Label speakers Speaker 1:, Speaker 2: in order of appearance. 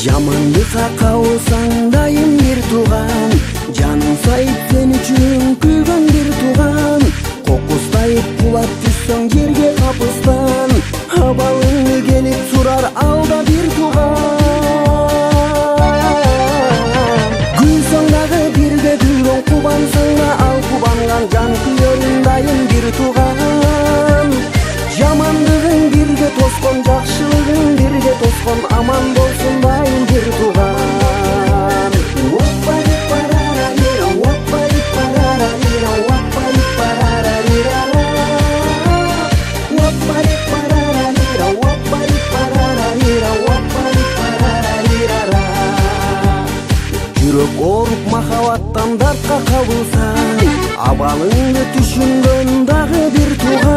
Speaker 1: Жаманлыкка кабылсаң дайым бир тууган, жаным сайып сен үчүн күйгөн бир тууган. Кокустайып кулап түшсөң жерге капыстан, абалыңды келип сурар алда бир тууган. Күлсөң дагы бирге күлгөн, кубансаң да ал кубанган, жан күйөрүң дайым бир тууган. Жамандыгың бирге тоскон, жакшылыгың бирге тоскон, аман болсун дайым бир тууган. Жүрөк ооруп махабаттан дартка кабылсаң, абалыңды түшүнгөн дагы бир тууган.